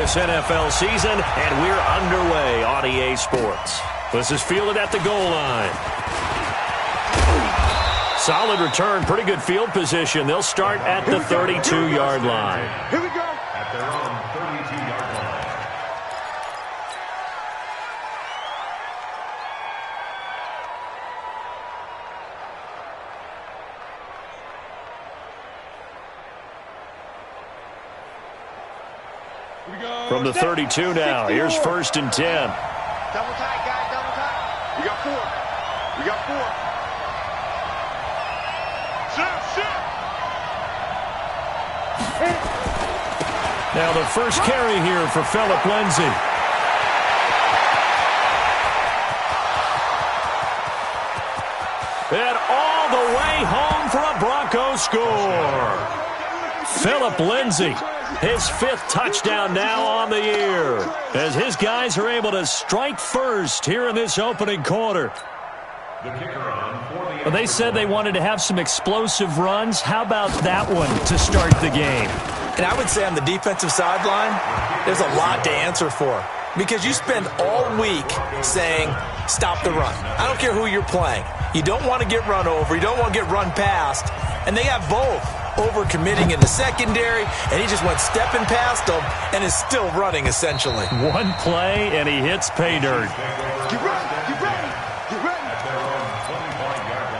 this NFL season, and we're underway on EA Sports. This is fielded at the goal line. Solid return, pretty good field position. They'll start at the 32-yard line. Here we go. At their own 32-yard line. From the 32 now, here's 1st and 10. Double tight, guys, double tight. We got 4. We got 4. Shit. Now the first carry here for Phillip Lindsay. And all the way home for a Broncos score. Phillip Lindsay, his 5th touchdown now on the year, as his guys are able to strike first here in this opening quarter. The kicker on for the... They said they wanted to have some explosive runs. How about that one to start the game? And I would say on the defensive sideline, there's a lot to answer for. Because you spend all week saying, stop the run. I don't care who you're playing. You don't want to get run over. You don't want to get run past. And they have both. Over-committing in the secondary, and he just went stepping past them and is still running, essentially. One play, and he hits pay dirt. Get ready, get ready, get ready. At their own 25-yard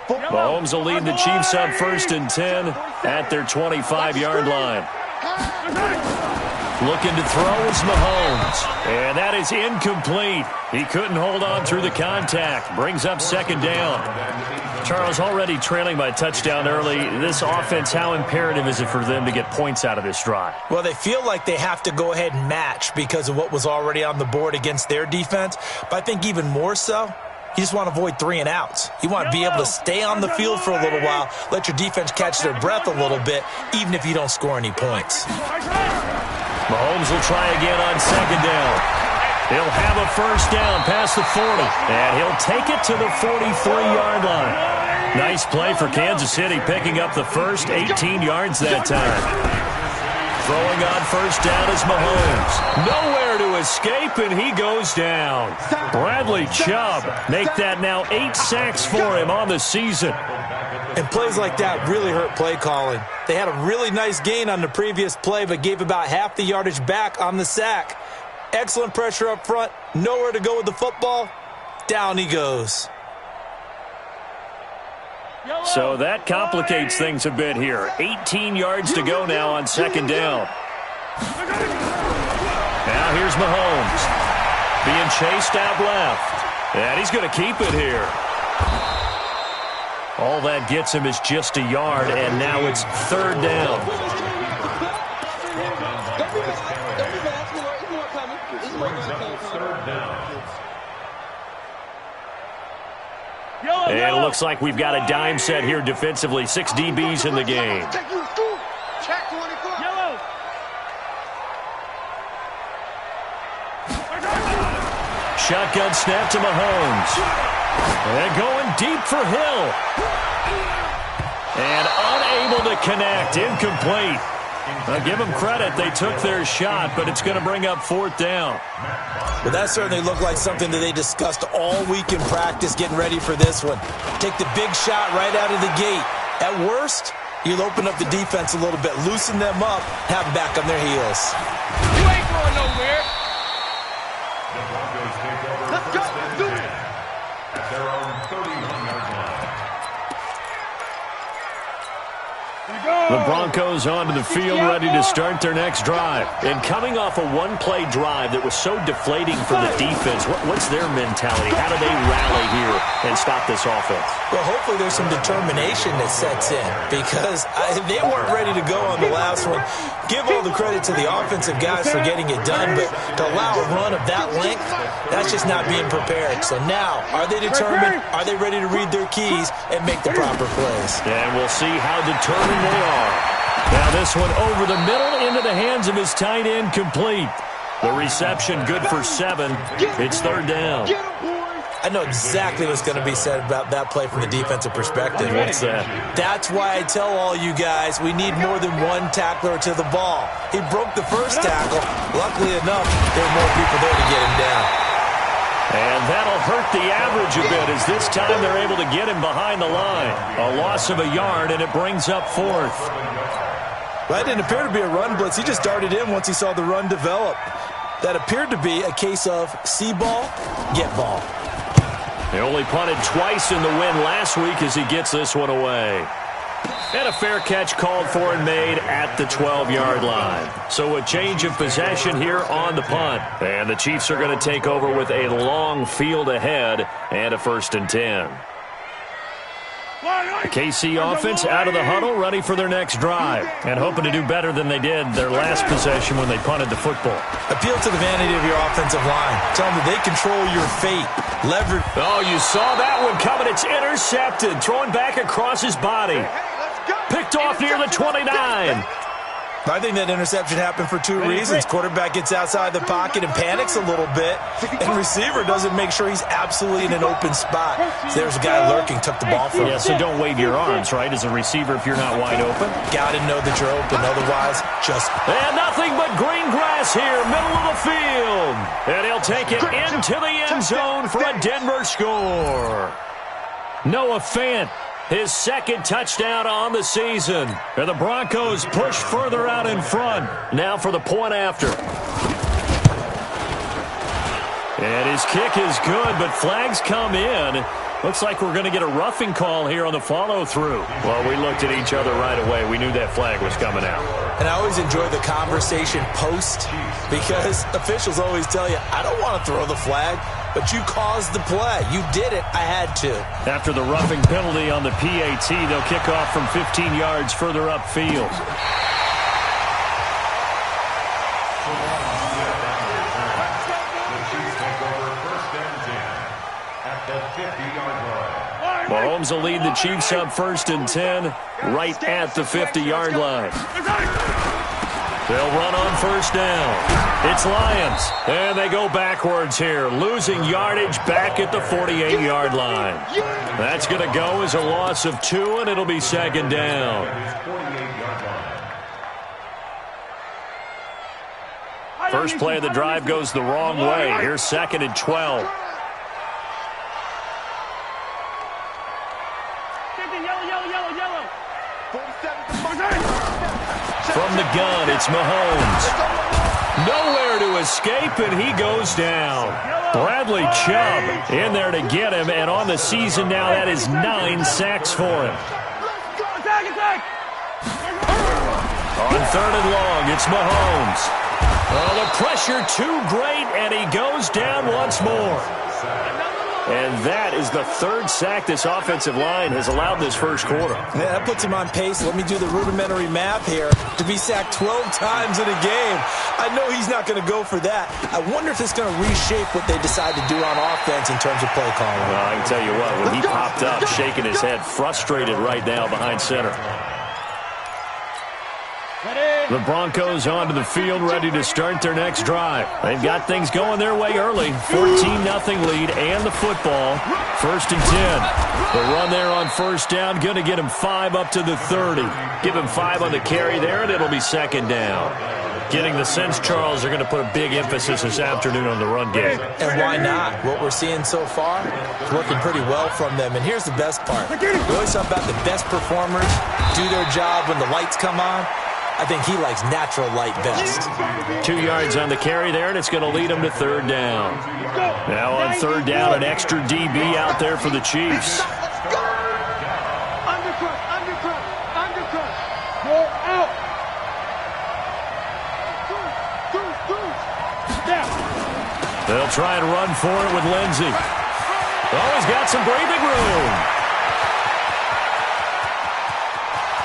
line. Mahomes will lead the Chiefs up 1st and 10 at their 25-yard line. Looking to throw is Mahomes. And that is incomplete. He couldn't hold on through the contact. Brings up 2nd down. Charles, already trailing by a touchdown early. This offense, how imperative is it for them to get points out of this drive? Well, they feel like they have to go ahead and match because of what was already on the board against their defense. But I think even more so, you just want to avoid 3 and outs. You want to be able to stay on the field for a little while, let your defense catch their breath a little bit, even if you don't score any points. Mahomes will try again on 2nd down. He'll have a 1st down past the 40, and he'll take it to the 43-yard line. Nice play for Kansas City, picking up the first 18 yards that time. Throwing on 1st down is Mahomes. Nowhere to escape, and he goes down. Bradley Chubb make that now 8 sacks for him on the season. And plays like that really hurt play calling. They had a really nice gain on the previous play, but gave about half the yardage back on the sack. Excellent pressure up front. Nowhere to go with the football. Down he goes. So that complicates things a bit here. 18 yards to go now on 2nd down. Now here's Mahomes. Being chased out left. And he's going to keep it here. All that gets him is just a yard, and now it's 3rd down. And it looks like we've got a dime set here defensively. 6 DBs in the game. Shotgun snap to Mahomes. And going deep for Hill. And unable to connect. Incomplete. I'll give them credit. They took their shot, but it's going to bring up 4th down. Well, that certainly looked like something that they discussed all week in practice getting ready for this one. Take the big shot right out of the gate. At worst, you'll open up the defense a little bit, loosen them up, have them back on their heels. You ain't going nowhere. The Broncos take over. Let's go, let's do it. At their own 31-yard line. The Broncos onto the field, ready to start their next drive. And coming off a one-play drive that was so deflating for the defense, what's their mentality? How do they rally here and stop this offense? Well, hopefully there's some determination that sets in because they weren't ready to go on the last one. Give all the credit to the offensive guys for getting it done, but to allow a run of that length, that's just not being prepared. So now, are they determined? Are they ready to read their keys and make the proper plays? And we'll see how determined they are. Now this one over the middle into the hands of his tight end, complete. The reception good for 7. It's 3rd down. Get him, boys. I know exactly what's going to be said about that play from the defensive perspective. What's that? That's why I tell all you guys we need more than one tackler to the ball. He broke the first tackle. Luckily enough, there were more people there to get him down. And that'll hurt the average a bit as this time they're able to get him behind the line. A loss of a yard, and it brings up fourth. That didn't appear to be a run blitz. He just darted in once he saw the run develop. That appeared to be a case of see ball, get ball. He only punted twice in the win last week as he gets this one away. And a fair catch called for and made at the 12-yard line. So a change of possession here on the punt. And the Chiefs are going to take over with a long field ahead and a 1st and 10. The KC offense out of the huddle, ready for their next drive, and hoping to do better than they did their last possession when they punted the football. Appeal to the vanity of your offensive line. Tell them that they control your fate. Leverage. Oh, you saw that one coming. It's intercepted. Throwing back across his body. Picked off near the 29. I think that interception happened for two reasons. Quarterback gets outside the pocket and panics a little bit, and receiver doesn't make sure he's absolutely in an open spot. So there's a guy lurking, took the ball from him. Yeah, so don't wave your arms, right, as a receiver if you're not wide open. Got to know that you're open, otherwise just... And nothing but green grass here, middle of the field. And he'll take it into the end zone for a Denver score. Noah Fant, his second touchdown on the season. And the Broncos push further out in front. Now for the point after. And his kick is good, but flags come in. Looks like we're going to get a roughing call here on the follow-through. Well, we looked at each other right away. We knew that flag was coming out. And I always enjoy the conversation post because officials always tell you, I don't want to throw the flag, but you caused the play. You did it. I had to. After the roughing penalty on the PAT, they'll kick off from 15 yards further upfield. Mahomes will lead the Chiefs up 1st and 10 right at the 50-yard line. They'll run on 1st down. It's Lions, and they go backwards here, losing yardage back at the 48-yard line. That's going to go as a loss of 2, and it'll be 2nd down. First play of the drive goes the wrong way. Here's 2nd and 12. From the gun, it's Mahomes. Nowhere to escape, and he goes down. Bradley Chubb in there to get him, and on the season now, that is 9 sacks for him. On 3rd and long, it's Mahomes. Oh, the pressure too great, and he goes down once more. And that is the 3rd sack this offensive line has allowed this first quarter. Yeah, that puts him on pace. Let me do the rudimentary math here. To be sacked 12 times in a game, I know he's not going to go for that. I wonder if it's going to reshape what they decide to do on offense in terms of play calling. Well, I can tell you what, when he popped up, shaking his head, frustrated right now behind center. The Broncos onto the field, ready to start their next drive. They've got things going their way early. 14-0 lead and the football. 1st and 10. The run there on 1st down, going to get him 5 up to the 30. Give him 5 on the carry there, and it'll be 2nd down. Getting the sense, Charles, they're going to put a big emphasis this afternoon on the run game. And why not? What we're seeing so far is working pretty well from them. And here's the best part. We always talk about the best performers do their job when the lights come on. I think he likes natural light best. 2 yards on the carry there, and it's going to lead him to 3rd down. Now on 3rd down, an extra DB out there for the Chiefs. They'll try and run for it with Lindsey. Oh, he's got some breathing room.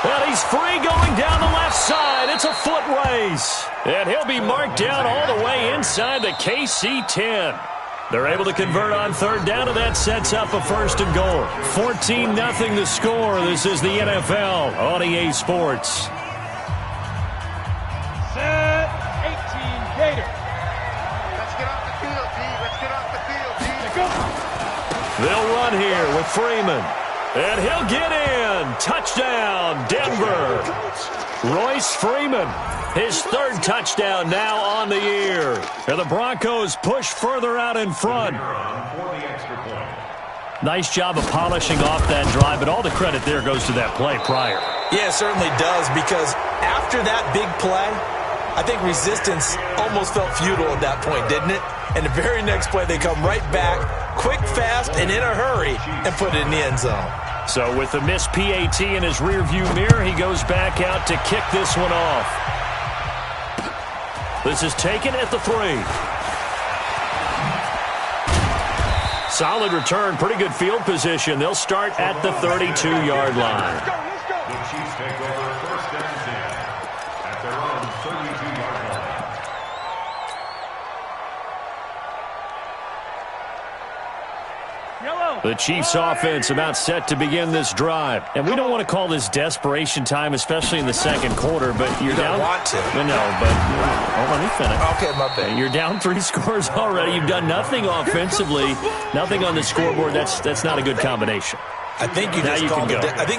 And he's free going down the left side. It's a foot race. And he'll be marked down all the way inside the KC 10. They're able to convert on 3rd down, and that sets up a 1st and goal. 14-0 the score. This is the NFL on EA Sports. Set 18 Gators. Let's get off the field, D. Let's get off the field, D. Go. run here with Freeman. And he'll get in. Touchdown, Denver. Royce Freeman, his third touchdown now on the year. And the Broncos push further out in front. Nice job of polishing off that drive, but all the credit there goes to that play prior. Yeah, it certainly does, because after that big play, I think resistance almost felt futile at that point, didn't it? And the very next play, they come right back, quick, fast, and in a hurry, and put it in the end zone. So with the missed PAT in his rearview mirror, he goes back out to kick this one off. This is taken at the 3. Solid return, pretty good field position. They'll start at the 32-yard line. The Chiefs take over first and 10 at their own 32-yard line. The Chiefs offense about set to begin this drive. And we don't want to call this desperation time, especially in the second quarter, but you're down. You don't want to. No, but let me finish. Okay, my bad. You're down 3 scores already. You've done nothing offensively, nothing on the scoreboard. That's not a good combination. I think you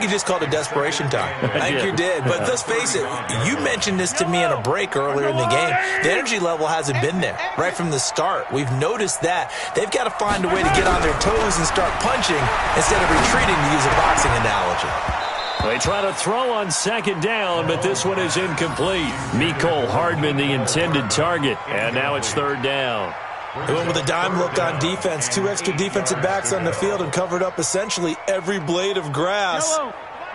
just called it desperation time. I think you did. But let's face it, you mentioned this to me in a break earlier in the game. The energy level hasn't been there right from the start. We've noticed that. They've got to find a way to get on their toes and start punching instead of retreating, to use a boxing analogy. They try to throw on second down, but this one is incomplete. Mecole Hardman, the intended target, and now it's third down. They went with a dime look on defense. 2 extra defensive backs on the field and covered up essentially every blade of grass.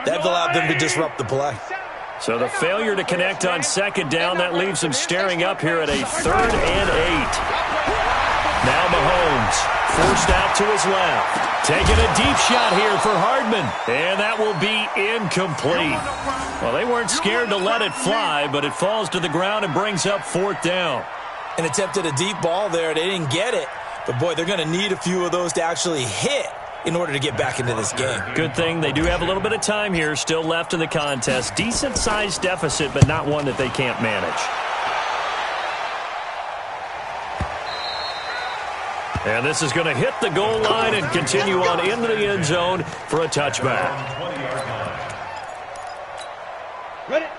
That allowed them to disrupt the play. So the failure to connect on second down, that leaves them staring up here at a 3rd and 8. Now Mahomes, forced out to his left. Taking a deep shot here for Hardman. And that will be incomplete. Well, they weren't scared to let it fly, but it falls to the ground and brings up 4th down. And attempted a deep ball there. They didn't get it. But, boy, they're going to need a few of those to actually hit in order to get back into this game. Good thing they do have a little bit of time here still left in the contest. Decent-sized deficit, but not one that they can't manage. And this is going to hit the goal line and continue on into the end zone for a touchback.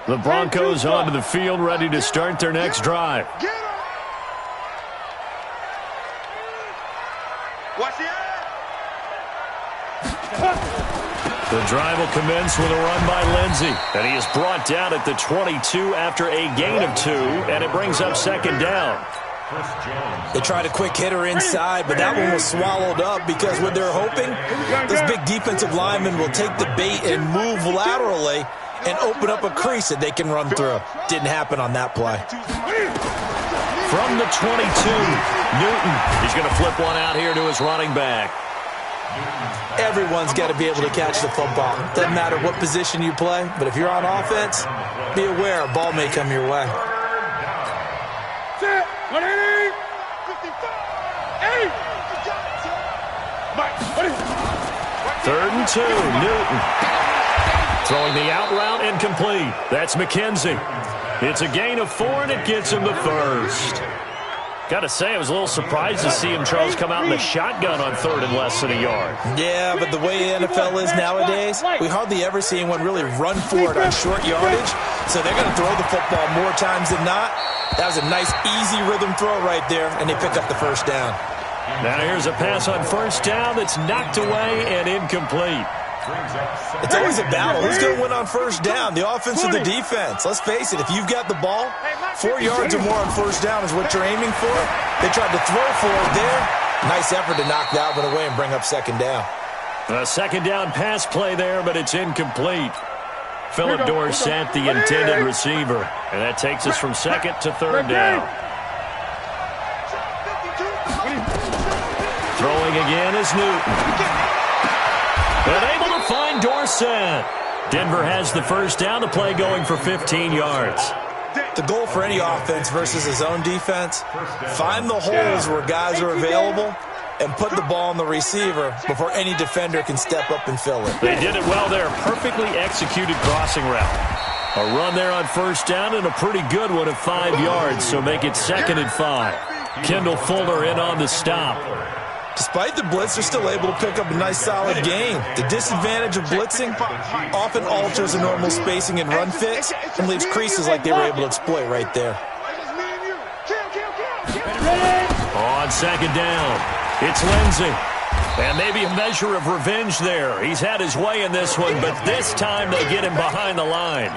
The Broncos onto the field, ready to start their next drive. The drive will commence with a run by Lindsey. And he is brought down at the 22 after a gain of 2, and it brings up second down. They tried a quick hitter inside, but that one was swallowed up because what they're hoping, this big defensive lineman will take the bait and move laterally and open up a crease that they can run through. Didn't happen on that play. From the 22, Newton. He's going to flip one out here to his running back. Everyone's got to be able to catch the football. Doesn't matter what position you play, but if you're on offense, be aware a ball may come your way. 3rd and 2, Newton. Throwing the out route incomplete. That's McKenzie. It's a gain of 4, and it gets him the first. Got to say, I was a little surprised to see him, Charles, come out in the shotgun on 3rd and less than a yard. Yeah, but the way the NFL is nowadays, we hardly ever see anyone really run for it on short yardage. So they're going to throw the football more times than not. That was a nice, easy rhythm throw right there, and they pick up the first down. Now here's a pass on first down that's knocked away and incomplete. It's always a battle. Who's going to win on first down, the offense or the defense? Let's face it, if you've got the ball, 4 yards or more on first down is what you're aiming for. They tried to throw for it there. Nice effort to knock that one away and bring up second down. A second down pass play there, but it's incomplete. Philip Dorsett, the intended receiver. And that takes us from 2nd to 3rd down. Throwing again is Newton. And able to find Dorsett. Denver has the first down, the play going for 15 yards. The goal for any offense versus his own defense, find the holes where guys are available and put the ball on the receiver before any defender can step up and fill it. They did it well there. Perfectly executed crossing route. A run there on first down and a pretty good one of 5 yards, so make it 2nd and 5. Kendall Fuller in on the stop. Despite the blitz, they're still able to pick up a nice solid gain. The disadvantage of blitzing often alters the normal spacing and run fits and leaves creases like they were able to exploit right there. On second down, it's Lindsey. And maybe a measure of revenge there. He's had his way in this one, but this time they get him behind the line.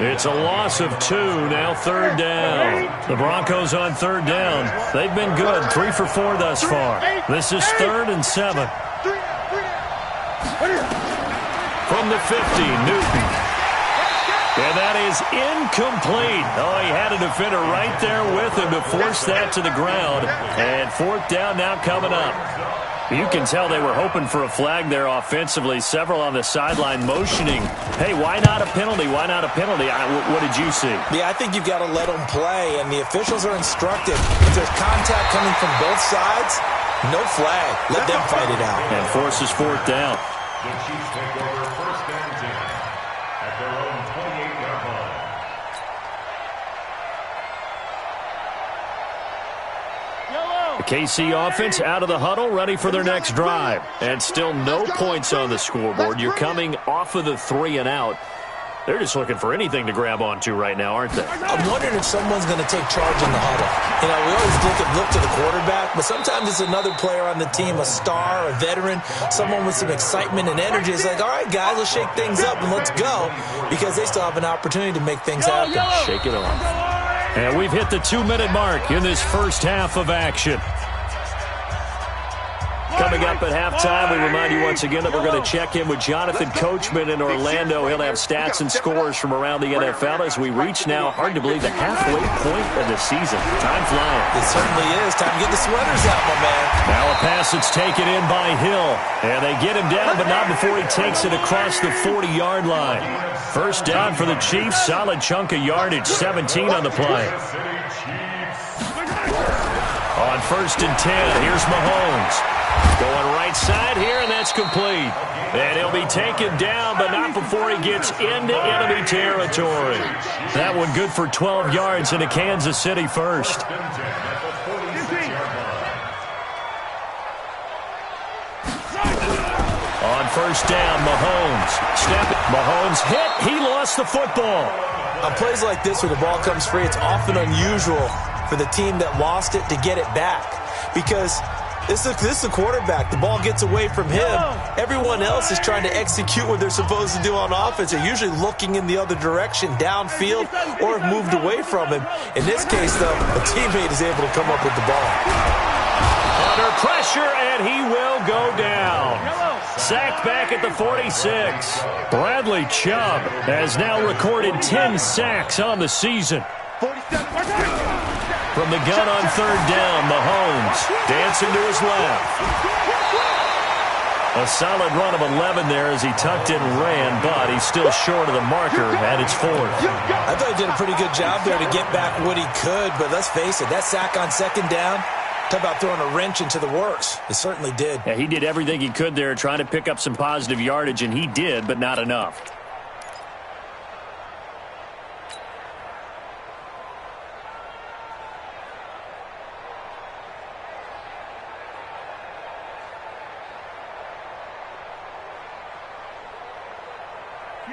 It's a loss of 2, now third down. The Broncos on third down. They've been good, 3 for 4 thus far. This is 3rd and 7. From the 50, Newton. And that is incomplete. Oh, he had a defender right there with him to force that to the ground. And 4th down now coming up. You can tell they were hoping for a flag there offensively. Several on the sideline motioning, hey, why not a penalty? Why not a penalty? What did you see? Yeah, I think you've got to let them play, and the officials are instructed. If there's contact coming from both sides, no flag. Let them fight it out. And forces 4th down. The Chiefs take over 1st and 10 at their own 28-yard line. The KC offense out of the huddle, ready for their next drive. And still no points on the scoreboard. You're coming off of the 3 and out. They're just looking for anything to grab onto right now, aren't they? I'm wondering if someone's going to take charge in the huddle. You know, we always look to the quarterback, but sometimes it's another player on the team, a star, a veteran, someone with some excitement and energy. It's like, all right, guys, let's shake things up and let's go, because they still have an opportunity to make things happen. Shake it off. And we've hit the 2-minute mark in this first half of action. Coming up at halftime, we remind you once again that we're going to check in with Jonathan Coachman in Orlando. He'll have stats and scores from around the NFL as we reach now, hard to believe, the halfway point of the season. Time flying. It certainly is. Time to get the sweaters out, my man. Now a pass that's taken in by Hill. And they get him down, but not before he takes it across the 40-yard line. First down for the Chiefs. Solid chunk of yardage, 17 on the play. On 1st and 10, here's Mahomes. Going right side here, and that's complete. And he'll be taken down, but not before he gets into enemy territory. That one good for 12 yards into Kansas City first. On 1st down, Mahomes hit. He lost the football. On plays like this where the ball comes free, it's often unusual for the team that lost it to get it back, because this is the quarterback. The ball gets away from him. Everyone else is trying to execute what they're supposed to do on offense. They're usually looking in the other direction, downfield, or have moved away from him. In this case, though, a teammate is able to come up with the ball. Under pressure, and he will go down. Sacked back at the 46. Bradley Chubb has now recorded 10 sacks on the season. From the gun on 3rd down, Mahomes dancing to his left. A solid run of 11 there as he tucked in and ran, but he's still short of the marker, and it's 4th. I thought he did a pretty good job there to get back what he could, but let's face it, that sack on 2nd down, talk about throwing a wrench into the works. It certainly did. Yeah, he did everything he could there trying to pick up some positive yardage, and he did, but not enough.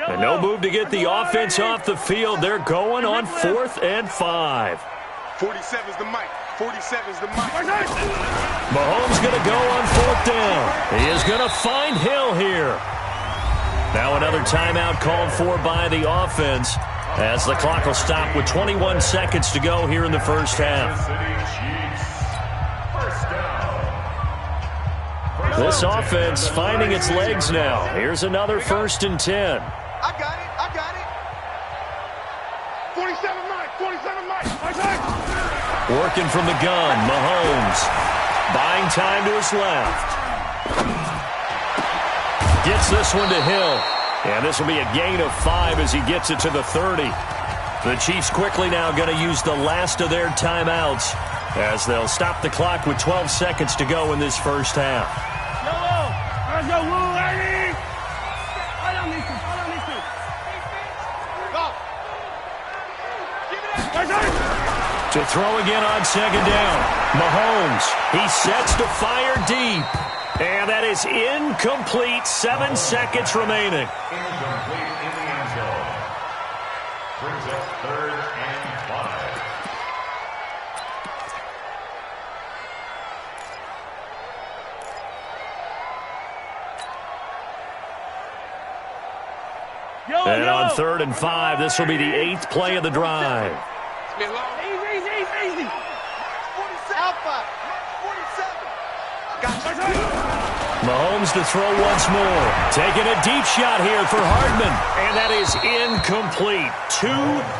And no move to get the offense off the field. They're going on 4th and 5. 47's the mic. 47's the mic. Mahomes going to go on 4th down. He is going to find Hill here. Now another timeout called for by the offense as the clock will stop with 21 seconds to go here in the first half. This offense finding its legs now. Here's another 1st and 10. I got it. 47 Mike. Working from the gun, Mahomes. Buying time to his left. Gets this one to Hill. And this will be a gain of 5 as he gets it to the 30. The Chiefs quickly now going to use the last of their timeouts as they'll stop the clock with 12 seconds to go in this first half. Let's go, Woo, ladies! To throw again on second down. Mahomes, he sets to fire deep. And that is incomplete. 7 seconds remaining. Incomplete in the end zone. Brings up 3rd and 5. And on 3rd and 5, this will be the 8th play of the drive. Easy. Alpha. 47. Mahomes to throw once more. Taking a deep shot here for Hardman. And that is incomplete. 2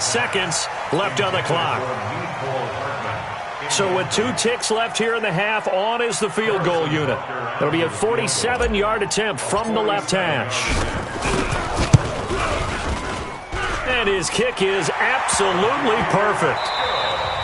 seconds left on the clock. So with 2 ticks left here in the half, on is the field goal unit. It'll be a 47-yard attempt from the left hash. And his kick is absolutely perfect.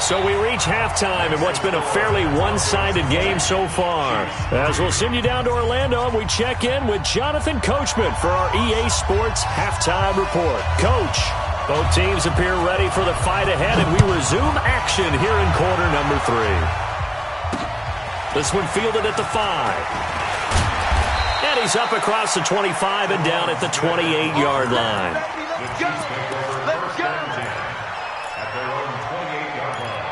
So we reach halftime in what's been a fairly one-sided game so far. As we'll send you down to Orlando, we check in with Jonathan Coachman for our EA Sports Halftime Report. Coach, both teams appear ready for the fight ahead, and we resume action here in quarter number 3. This one fielded at the 5. And he's up across the 25 and down at the 28-yard line. Let's go. At their own 28-yard line.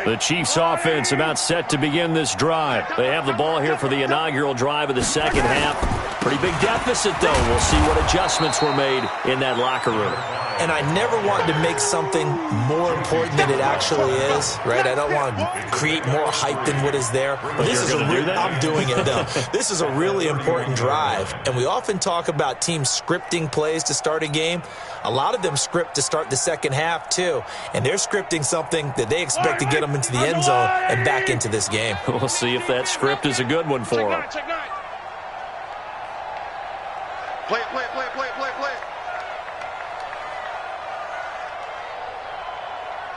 The Chiefs offense about set to begin this drive. They have the ball here for the inaugural drive of the second half. Pretty big deficit, though. We'll see what adjustments were made in that locker room. And I never want to make something more important than it actually is, right? I don't want to create more hype than what is there. But this is I'm doing it, though. This is a really important drive. And we often talk about teams scripting plays to start a game. A lot of them script to start the second half, too. And they're scripting something that they expect to get them into the end zone and back into this game. We'll see if that script is a good one for them. Play.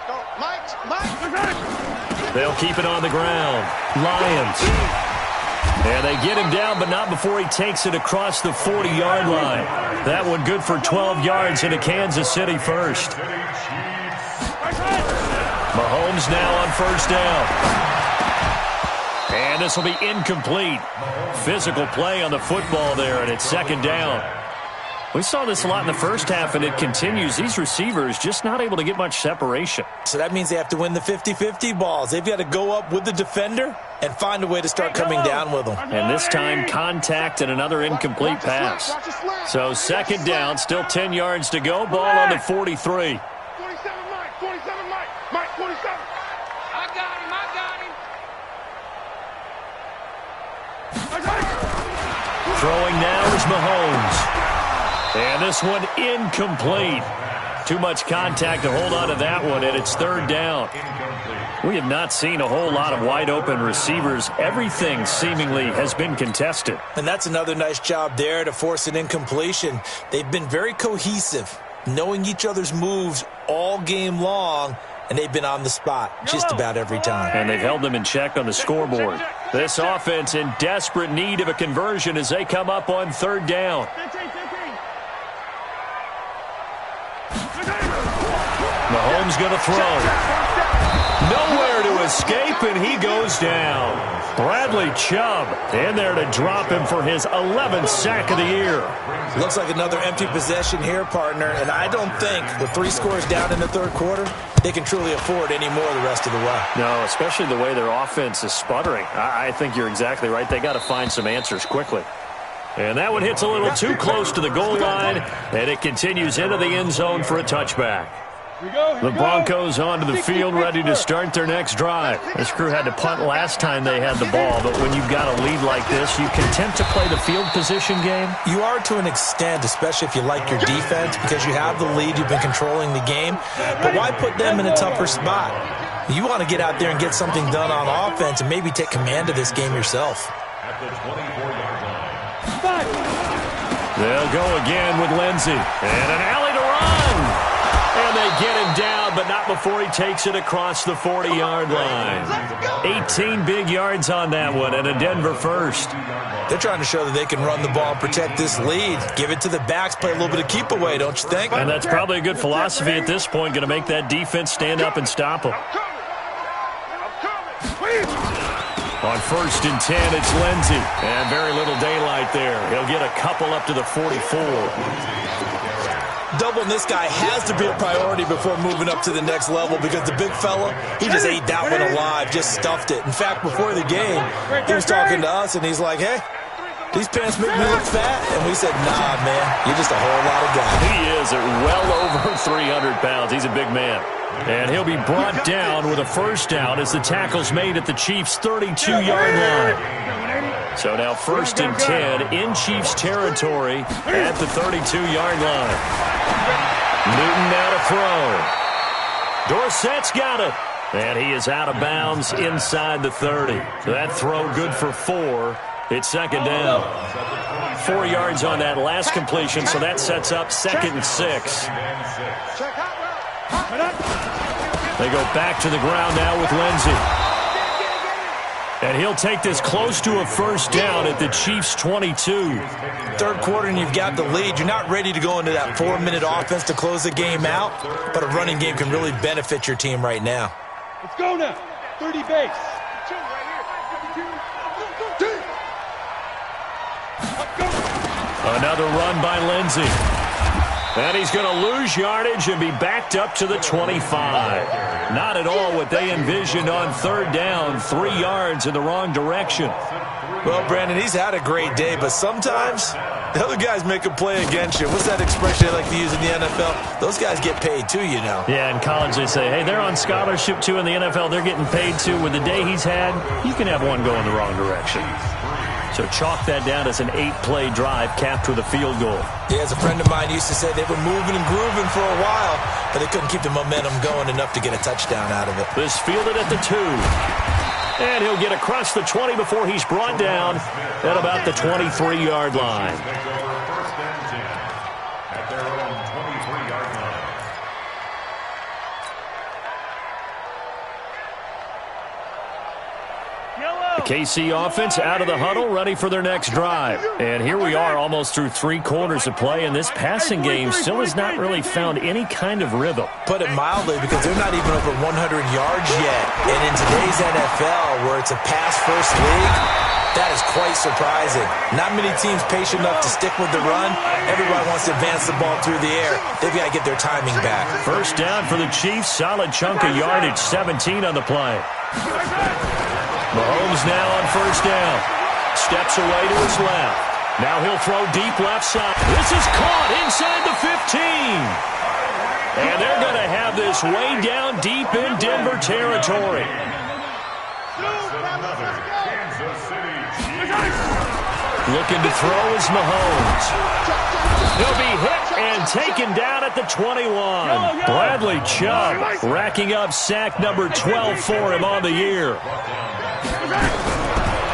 Go, Mike. They'll keep it on the ground. Lions. And they get him down, but not before he takes it across the 40-yard line. That one good for 12 yards into Kansas City first. Mahomes now on first down. And this will be incomplete. Physical play on the football there, and it's second down. We saw this a lot in the first half, and it continues. These receivers just not able to get much separation. So that means they have to win the 50-50 balls. They've got to go up with the defender and find a way to start coming down with them. And this time, contact and another incomplete pass. So second down, still 10 yards to go. Ball on the 43. 47, Mike, 47. I got him. Throwing now is Mahomes. And this one incomplete. Too much contact to hold on to that one, and it's third down. We have not seen a whole lot of wide-open receivers. Everything seemingly has been contested. And that's another nice job there to force an incompletion. They've been very cohesive, knowing each other's moves all game long, and they've been on the spot just about every time. And they've held them in check on the scoreboard. This offense in desperate need of a conversion as they come up on third down. Mahomes going to throw. Nowhere to escape, and he goes down. Bradley Chubb in there to drop him for his 11th sack of the year. Looks like another empty possession here, partner, and I don't think with 3 scores down in the third quarter, they can truly afford any more the rest of the way. No, especially the way their offense is sputtering. I think you're exactly right. They got to find some answers quickly. And that one hits a little too close to the goal line, and it continues into the end zone for a touchback. The Broncos onto the field, ready to start their next drive. This crew had to punt last time they had the ball, but when you've got a lead like this, you content to play the field position game? You are to an extent, especially if you like your defense, because you have the lead, you've been controlling the game. But why put them in a tougher spot? You want to get out there and get something done on offense and maybe take command of this game yourself. At the 24-yard line. They'll go again with Lindsey. And an alley to run. And they get him down but not before he takes it across the 40-yard line. 18 big yards on that one, and a Denver first. They're trying to show that they can run the ball and protect this lead. Give it to the backs, play a little bit of keep away, don't you think? And that's probably a good philosophy at this point, going to make that defense stand up and stop them. On 1st and 10, it's Lindsey. And very little daylight there. He'll get a couple up to the 44. Doubling this guy has to be a priority before moving up to the next level because the big fella, he just ate that one alive, just stuffed it. In fact, before the game, he was talking to us, and he's like, hey, these pants make me look fat. And we said, nah, man, you're just a whole lot of guy. He is at well over 300 pounds. He's a big man. And he'll be brought down with a first down as the tackle's made at the Chiefs' 32-yard line. So now 1st and 10 in Chiefs territory at the 32-yard line. Newton now to throw. Dorsett's got it. And he is out of bounds inside the 30. So that throw good for 4. It's 2nd down. 4 yards on that last completion, so that sets up 2nd and 6. They go back to the ground now with Lindsey. And he'll take this close to a first down at the Chiefs' 22. Third quarter and you've got the lead. You're not ready to go into that 4-minute offense to close the game out, but a running game can really benefit your team right now. Let's go now. 30 base. Another run by Lindsey. And he's going to lose yardage and be backed up to the 25. Not at all what they envisioned on 3rd down. 3 yards in the wrong direction. Well, Brandon, he's had a great day, but sometimes the other guys make a play against you. What's that expression they like to use in the NFL? Those guys get paid too, you know. Yeah, in college they say, hey, they're on scholarship too. In the NFL, they're getting paid too. With the day he's had, you can have one go in the wrong direction. So chalk that down as an 8-play drive capped with a field goal. Yeah, as a friend of mine used to say, they were moving and grooving for a while, but they couldn't keep the momentum going enough to get a touchdown out of it. This fielded at the 2. And he'll get across the 20 before he's brought down at about the 23-yard line. KC offense out of the huddle, ready for their next drive. And here we are almost through 3 quarters of play, and this passing game still has not really found any kind of rhythm. Put it mildly, because they're not even over 100 yards yet. And in today's NFL, where it's a pass-first league, that is quite surprising. Not many teams patient enough to stick with the run. Everybody wants to advance the ball through the air. They've got to get their timing back. First down for the Chiefs. Solid chunk of yardage, 17 on the play. Mahomes now on first down. Steps away to his left. Now he'll throw deep left side. This is caught inside the 15. And they're going to have this way down deep in Denver territory. Looking to throw is Mahomes. He'll be hit and taken down at the 21. Bradley Chubb racking up sack number 12 for him on the year.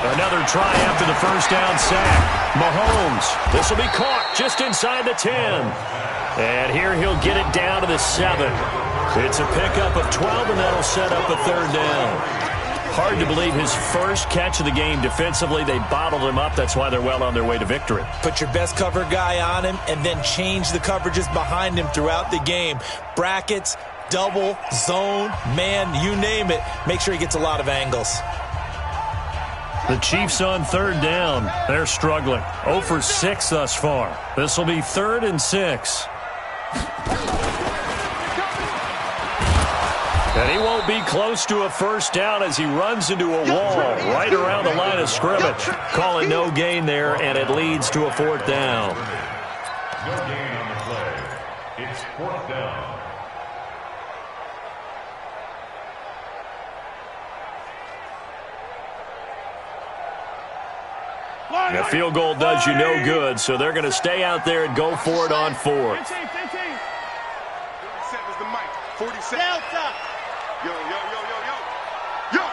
Another try after the first down sack. Mahomes. This will be caught just inside the 10. And here he'll get it down to the 7. It's a pickup of 12, and that'll set up a 3rd down. Hard to believe his first catch of the game defensively. They bottled him up. That's why they're well on their way to victory. Put your best cover guy on him and then change the coverages behind him throughout the game. Brackets, double, zone, man, you name it. Make sure he gets a lot of angles. The Chiefs on 3rd down. They're struggling. 0 for 6 thus far. This will be 3rd and 6. And he won't be close to a first down as he runs into a wall right around the line of scrimmage. Call it no gain there, and it leads to a 4th down. No gain on the play. It's 4th down. The field goal does you no good, so they're going to stay out there and go for it on 4th. 47 is the mic. 47. Delta. Yo, yo, yo, yo, yo. Yo.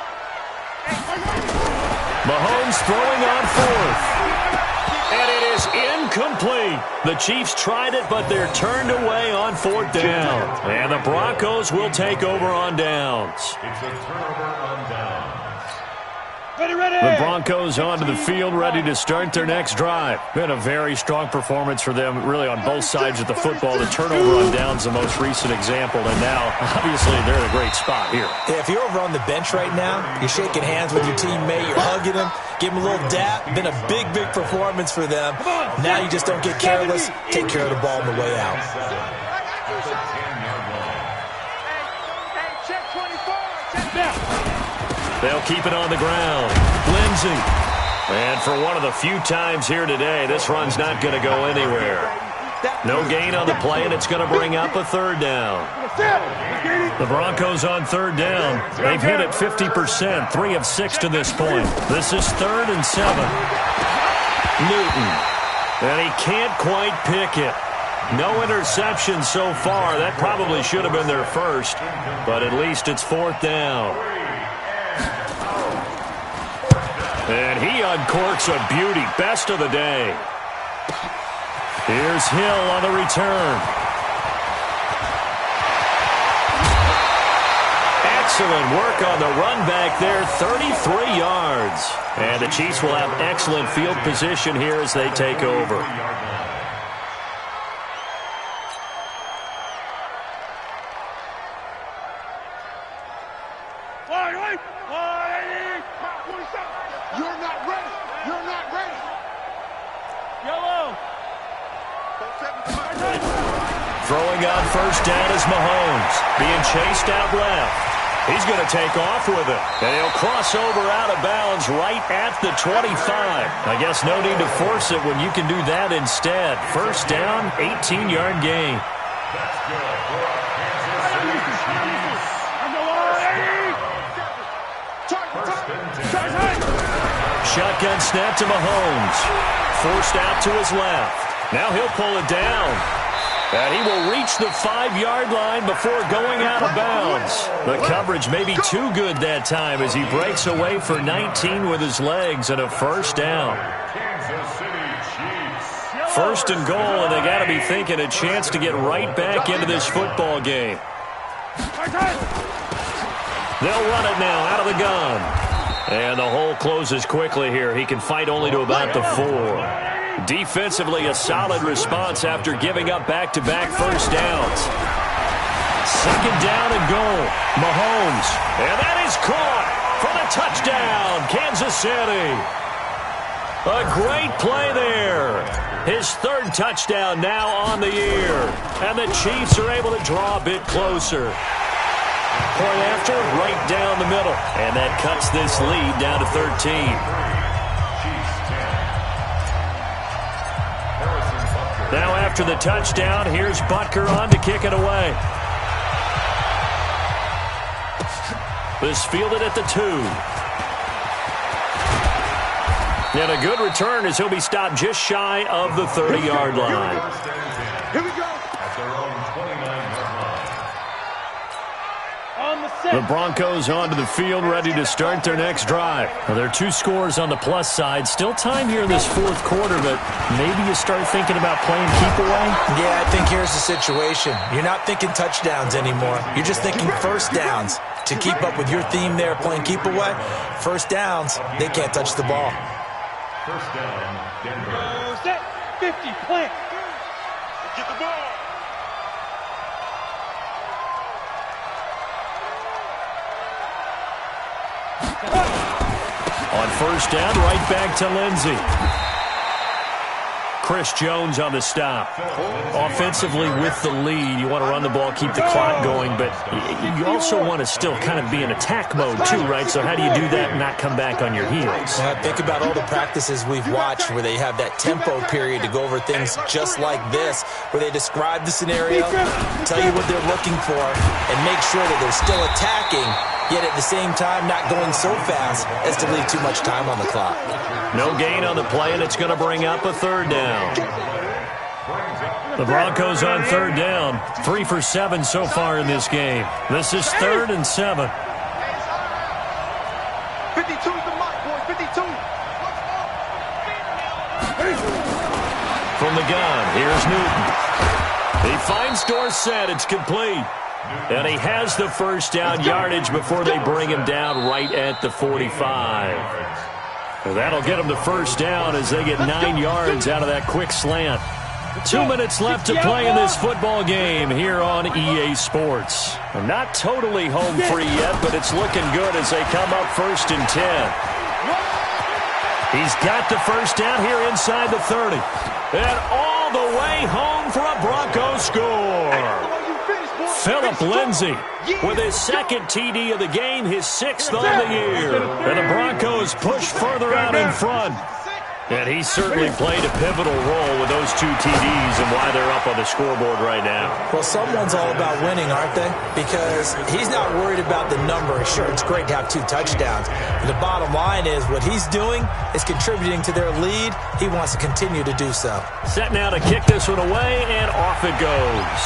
Mahomes throwing on 4th. And it is incomplete. The Chiefs tried it, but they're turned away on 4th down. And the Broncos will take over on downs. It's a turnover on downs. The Broncos onto the field, ready to start their next drive. Been a very strong performance for them, really, on both sides of the football. The turnover on downs, the most recent example, and now, obviously, they're in a great spot here. Yeah, if you're over on the bench right now, you're shaking hands with your teammate, you're hugging him, give him a little dap. Been a big, big performance for them. Now you just don't get careless. Take care of the ball on the way out. They'll keep it on the ground. Lindsey. And for one of the few times here today, this run's not going to go anywhere. No gain on the play, and it's going to bring up a 3rd down. The Broncos on 3rd down. They've hit it 50%, 3 of 6 to this point. This is 3rd and 7. Newton. And he can't quite pick it. No interception so far. That probably should have been their first, but at least it's 4th down. And he uncorks a beauty. Best of the day. Here's Hill on the return. Excellent work on the run back there. 33 yards. And the Chiefs will have excellent field position here as they take over. You're not ready. You're not ready. Yellow. Throwing on 1st down is Mahomes. Being chased out left. He's going to take off with it. And he'll cross over out of bounds right at the 25. I guess no need to force it when you can do that instead. 1st down, 18-yard gain. That's good for Kansas City Chiefs. 1st and 10. Shotgun snap to Mahomes. Forced out to his left. Now he'll pull it down. And he will reach the 5-yard line before going out of bounds. The coverage may be too good that time as he breaks away for 19 with his legs and a 1st down. Kansas City Chiefs. 1st and goal, and they got to be thinking a chance to get right back into this football game. They'll run it now out of the gun. And the hole closes quickly here. He can fight only to about the 4. Defensively, a solid response after giving up back-to-back 1st downs. 2nd down and goal. Mahomes. And that is caught for the touchdown, Kansas City. A great play there. His 3rd touchdown now on the year. And the Chiefs are able to draw a bit closer. Point after, right down the middle. And that cuts this lead down to 13. Now after the touchdown, here's Butker on to kick it away. This fielded at the 2. And a good return as he'll be stopped just shy of the 30-yard line. Here we go. At their own 29-yard line. The Broncos onto the field, ready to start their next drive. Well, there are 2 scores on the plus side. Still time here in this 4th quarter, but maybe you start thinking about playing keep away? Yeah, I think here's the situation. You're not thinking touchdowns anymore. You're just thinking 1st downs. To keep up with your theme there, playing keep away, 1st downs, they can't touch the ball. 1st down, Denver. Set. 50. Plant. Get the ball. On 1st down, right back to Lindsey. Chris Jones on the stop. Offensively with the lead, you want to run the ball, keep the clock going, but you also want to still kind of be in attack mode too, right? So how do you do that and not come back on your heels? Think about all the practices we've watched where they have that tempo period to go over things just like this, where they describe the scenario, tell you what they're looking for, and make sure that they're still attacking, yet at the same time not going so fast as to leave too much time on the clock. No gain on the play, and it's going to bring up a 3rd down. The Broncos on 3rd down. 3 for 7 so far in this game. This is 3rd and 7. 52's the mark, boys. 52. the gun. Here's Newton. He finds Dorsett. It's complete. And he has the first down yardage before they bring him down right at the 45. And that'll get him the first down as they get 9 yards out of that quick slant. 2 minutes left to play in this football game here on EA Sports. Not totally home free yet, but it's looking good as they come up 1st and 10. He's got the first down here inside the 30. And all the way home for a Broncos score. Phillip Lindsay with his second TD of the game, his 6th on the year. And the Broncos push further out in front. And he certainly played a pivotal role with those 2 TDs and why they're up on the scoreboard right now. Well, someone's all about winning, aren't they? Because he's not worried about the number. Sure, it's great to have 2 touchdowns. But the bottom line is what he's doing is contributing to their lead. He wants to continue to do so. Set now to kick this one away, and off it goes.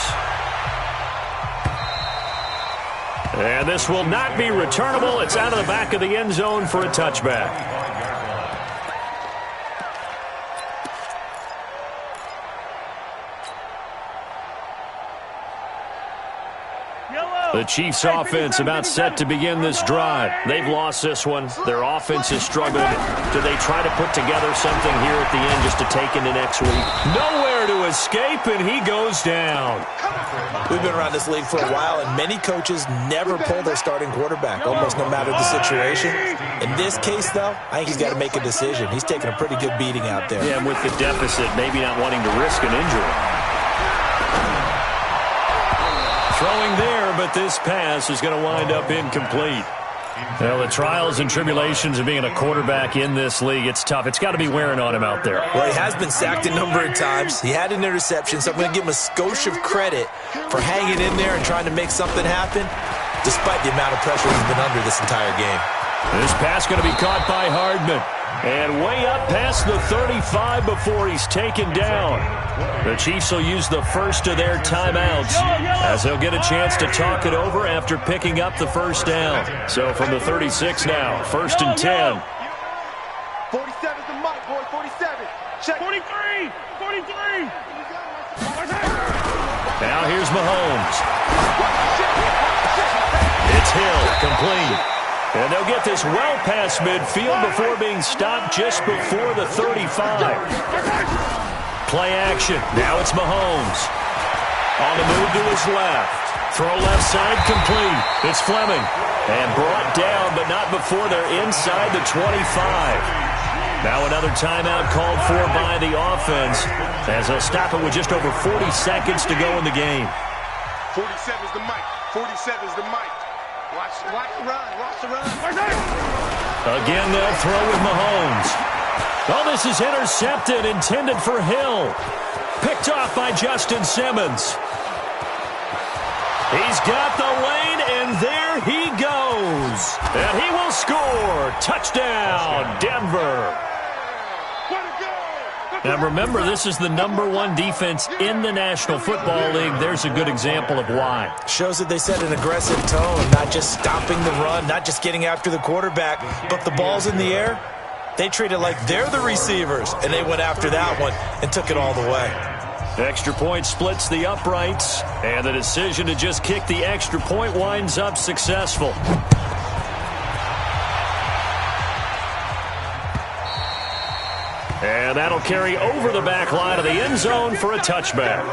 And this will not be returnable. It's out of the back of the end zone for a touchback. The Chiefs' offense about set to begin this drive. They've lost this one. Their offense has struggled. Do they try to put together something here at the end just to take into next week? Nowhere to escape, and he goes down. We've been around this league for a while, and many coaches never pull their starting quarterback, almost no matter the situation. In this case, though, I think he's got to make a decision. He's taking a pretty good beating out there. Yeah, and with the deficit, maybe not wanting to risk an injury. Throwing there, but this pass is going to wind up incomplete. Well, the trials and tribulations of being a quarterback in this league, it's tough. It's got to be wearing on him out there. Well, he has been sacked a number of times. He had an interception, so I'm going to give him a skosh of credit for hanging in there and trying to make something happen, despite the amount of pressure he's been under this entire game. This pass going to be caught by Hardman. And way up past the 35 before he's taken down. The Chiefs will use the first of their timeouts as they'll get a chance to talk it over after picking up the first down. So from the 36 now, 1st and 10. 47's the mic, boy, 47. Check. 43! 43! Now here's Mahomes. It's Hill, complete. And they'll get this well past midfield before being stopped just before the 35. Play action. Now it's Mahomes. On the move to his left. Throw left side complete. It's Fleming. And brought down, but not before they're inside the 25. Now another timeout called for by the offense as they'll stop it with just over 40 seconds to go in the game. 47's the mic. 47's the mic. Watch the run. Again, they'll throw with Mahomes. Oh, this is intercepted, intended for Hill. Picked off by Justin Simmons. He's got the lane, and there he goes. And he will score. Touchdown, Denver. Now, remember, this is the #1 defense in the National Football League. There's a good example of why. Shows that they set an aggressive tone, not just stopping the run, not just getting after the quarterback, but the ball's in the air. They treat it like they're the receivers, and they went after that one and took it all the way. Extra point splits the uprights, and the decision to just kick the extra point winds up successful. And that'll carry over the back line of the end zone for a touchback.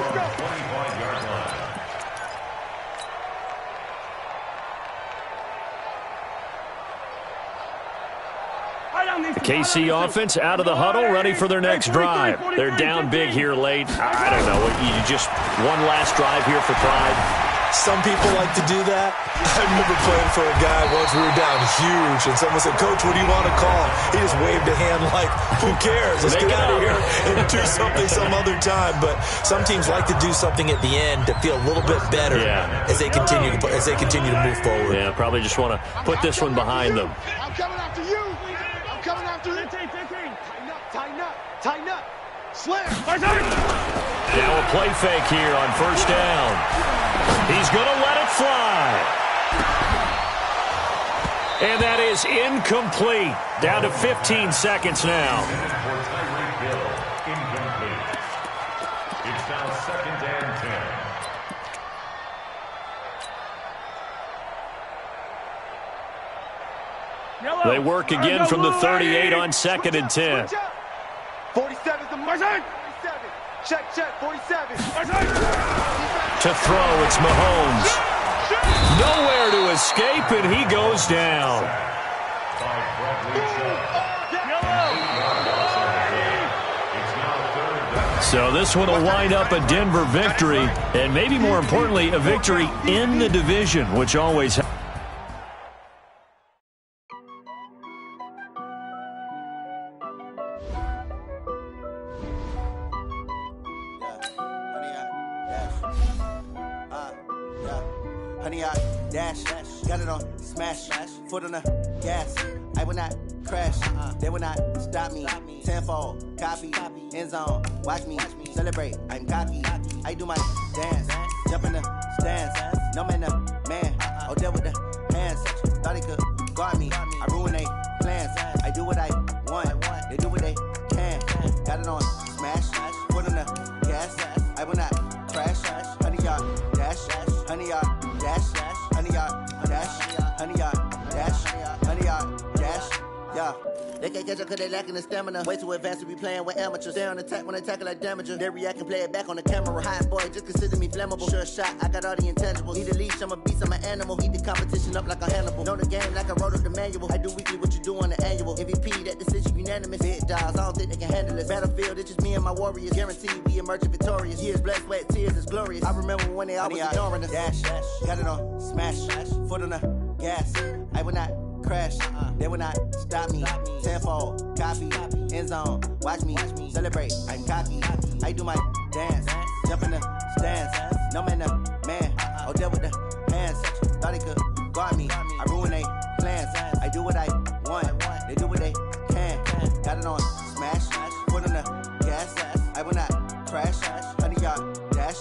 The KC offense out of the huddle, ready for their next drive. They're down big here late. I don't know. You just one last drive here for pride. Some people like to do that. I remember playing for a guy once. We were down huge, and someone said, "Coach, what do you want to call?" He just waved a hand like, "Who cares? Let's get out of here and do something some other time." But some teams like to do something at the end to feel a little bit better as they continue to move forward. Yeah, probably just want to put this one behind them. I'm coming after you. I'm coming after you. Tighten up. Slam. Now a play fake here on first down. He's going to let it fly. And that is incomplete. Down to 15 seconds now. It's now 2nd and 10. They work again from the 38 on 2nd and 10. 47 is the mark. 47. Check, 47. To throw, it's Mahomes. Nowhere to escape, and he goes down. So this one will wind up a Denver victory, and maybe more importantly, a victory in the division, which always happens. Honey, I dash, got it on smash, foot on the gas. I will not crash, they will not stop me. Tenfold, copy, end zone, watch me celebrate. I'm cocky, I do my dance, jump in the stands. No man, man, oh, there with the hands. Thought he could guard me, I ruin they plans. I do what I want, they do what they can. Got it on smash, foot on the gas. I will not crash, honey, y'all dash, honey, y'all dash, honey, y'all dash, honey, y'all dash, honey, y'all dash, yeah. They can't catch up cause they lacking the stamina. Way too advanced to be playing with amateurs. Stay on attack when they tackle like damager. They react and play it back on the camera. Hot boy, just consider me flammable. Sure shot, I got all the intangibles. Need a leash, I'm a beast, I'm an animal. Heat the competition up like a Hannibal. Know the game like I wrote up the manual. I do weekly what you do on the annual. MVP, that decision unanimous. Big dogs, I don't think they can handle it. Battlefield, it's just me and my warriors. Guaranteed we emerge victorious. Years, blood, sweat, tears, is glorious. I remember when they always ignoring us. Dash, got it on smash, foot on the gas. I will not crash, they will not stop me. Tenfold, copy, end zone, watch me celebrate. I'm cocky, I do my dance, jump in the stands. No man, man, oh, there with the hands. Thought he could guard me, I ruin they plans. I do what I want, they do what they can. Got it on smash, foot on the gas. I will not crash, honey, y'all dash,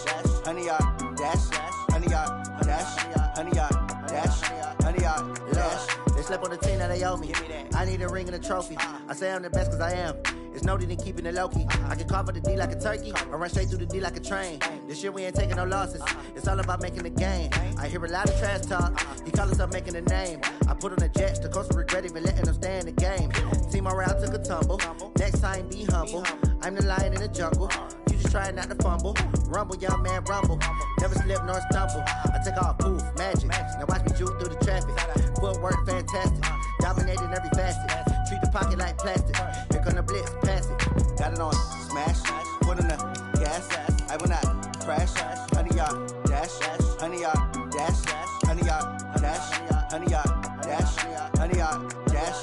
honey, y'all dash, honey, y'all dash, honey, y'all dash, honey, y'all dash. They slept on the team that they owe me. I need a ring and a trophy. I say I'm the best cause I am. It's no need in keeping it low-key. I can carve up the D like a turkey or run straight through the D like a train. This year we ain't taking no losses. It's all about making the game. I hear a lot of trash talk. He call himself making a name. I put on the Jets. The coach will regret even letting them stay in the game. Team morale took a tumble. Next time be humble. I'm the lion in the jungle. You just try not to fumble. Rumble, young man, rumble. Never slip nor stumble. I take off, poof, magic. Now watch me juke through the traffic. Footwork fantastic. Dominating every facet. Treat the pocket like plastic. Here come the blitz, pass it. Got it on smash, foot on the gas. I will not crash. Honey, y'all dash, honey, y'all dash, honey, y'all dash, honey, y'all dash, honey, y'all dash.